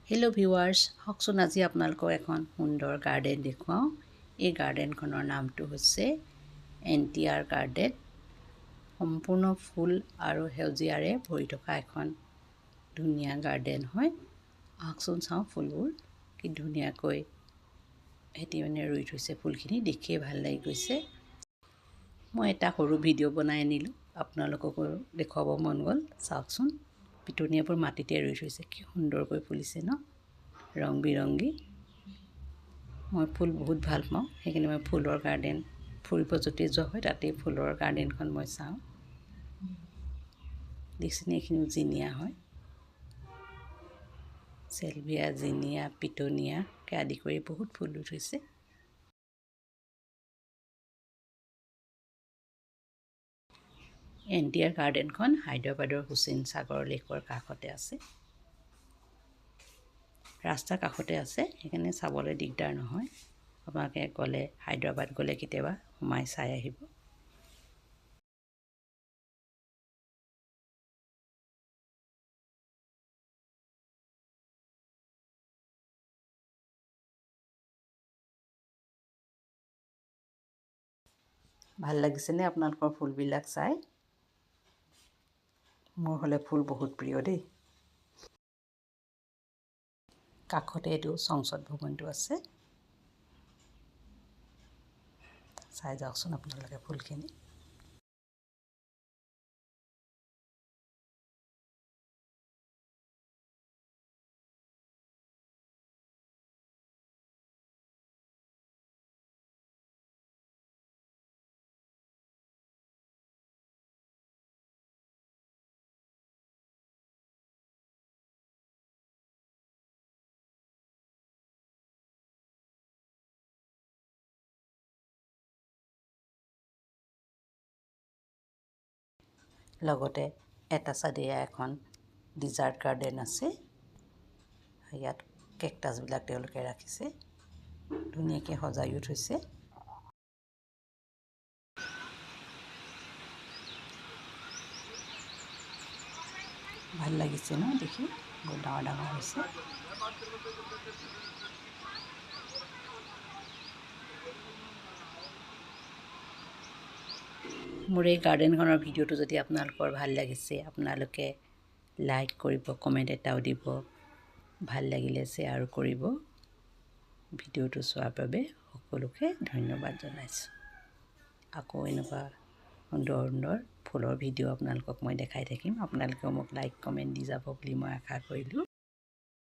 Hello' viewers, হকচোন আজি আপোনালোকক এখন সুন্দৰ গাৰ্ডেন দেখুৱাওঁ। এই গাৰ্ডেনখনৰ নামটো হৈছে NTR গাৰ্ডেন। সম্পূৰ্ণ ফুল আৰু সেউজীয়াৰে ভৰি থকা এখন ধুনীয়া গাৰ্ডেন হয়। আহকচোন চাওঁ ফুলবোৰ কি ধুনীয়াকৈ সিহঁতি ৰুই থৈছে। ফুলখিনি দেখিয়ে ভাল লাগি গৈছে। মই এটা সৰু ভিডিঅ' বনাই আনিলোঁ, আপোনালোককো দেখুৱাব মন গ'ল। চাওকচোন, পিটুনিয়াবোৰ মাটিতে ৰুই থৈছে, কি সুন্দৰকৈ ফুলিছে ন, ৰং বিৰংগী। মই ফুল বহুত ভাল পাওঁ, সেইকাৰণে মই ফুলৰ গাৰ্ডেন ফুৰিব য'তে যোৱা হয় তাতেই ফুলৰ গাৰ্ডেনখন মই চাওঁ। দেখিছেনে, এইখিনিও জিনিয়া হয়। চেলভিয়া, জিনিয়া, পিটুনিয়াকে আদি কৰি বহুত ফুল ৰুই থৈছে। NTR গাৰ্ডেনখন হায়দৰাবাদৰ হুছেইন সাগৰ লেকৰ কাষতে আছে। ৰাস্তাৰ কাষতে আছে, সেইকাৰণে চাবলৈ দিগদাৰ নহয়। আপোনালোকে গ'লে, হায়দৰাবাদ গ'লে কেতিয়াবা সোমাই চাই আহিব। ভাল লাগিছেনে আপোনালোকৰ ফুলবিলাক চাই? মোৰ হ'লে ফুল বহুত প্ৰিয় দেই। কাষতে এইটো সংসদ ভৱনটো আছে। চাই যাওকচোন আপোনালোকে ফুলখিনি। লগতে এটা চাইডে এখন ডিজাৰ্ট গাৰ্ডেন আছে। ইয়াত কেকটাছবিলাক তেওঁলোকে ৰাখিছে, ধুনীয়াকৈ সজাইও থৈছে। ভাল লাগিছে ন দেখি, বহুত ডাঙৰ ডাঙৰ হৈছে। মোৰ এই গাৰ্ডেনখনৰ ভিডিঅ'টো যদি আপোনালোকৰ ভাল লাগিছে, আপোনালোকে লাইক কৰিব, কমেণ্ট এটাও দিব, ভাল লাগিলে শ্বেয়াৰ কৰিব। ভিডিঅ'টো চোৱাৰ বাবে সকলোকে ধন্যবাদ জনাইছোঁ। আকৌ এনেকুৱা সুন্দৰ সুন্দৰ ফুলৰ ভিডিঅ' আপোনালোকক মই দেখাই থাকিম। আপোনালোকেও মোক লাইক কমেণ্ট দি যাব বুলি মই আশা কৰিলোঁ।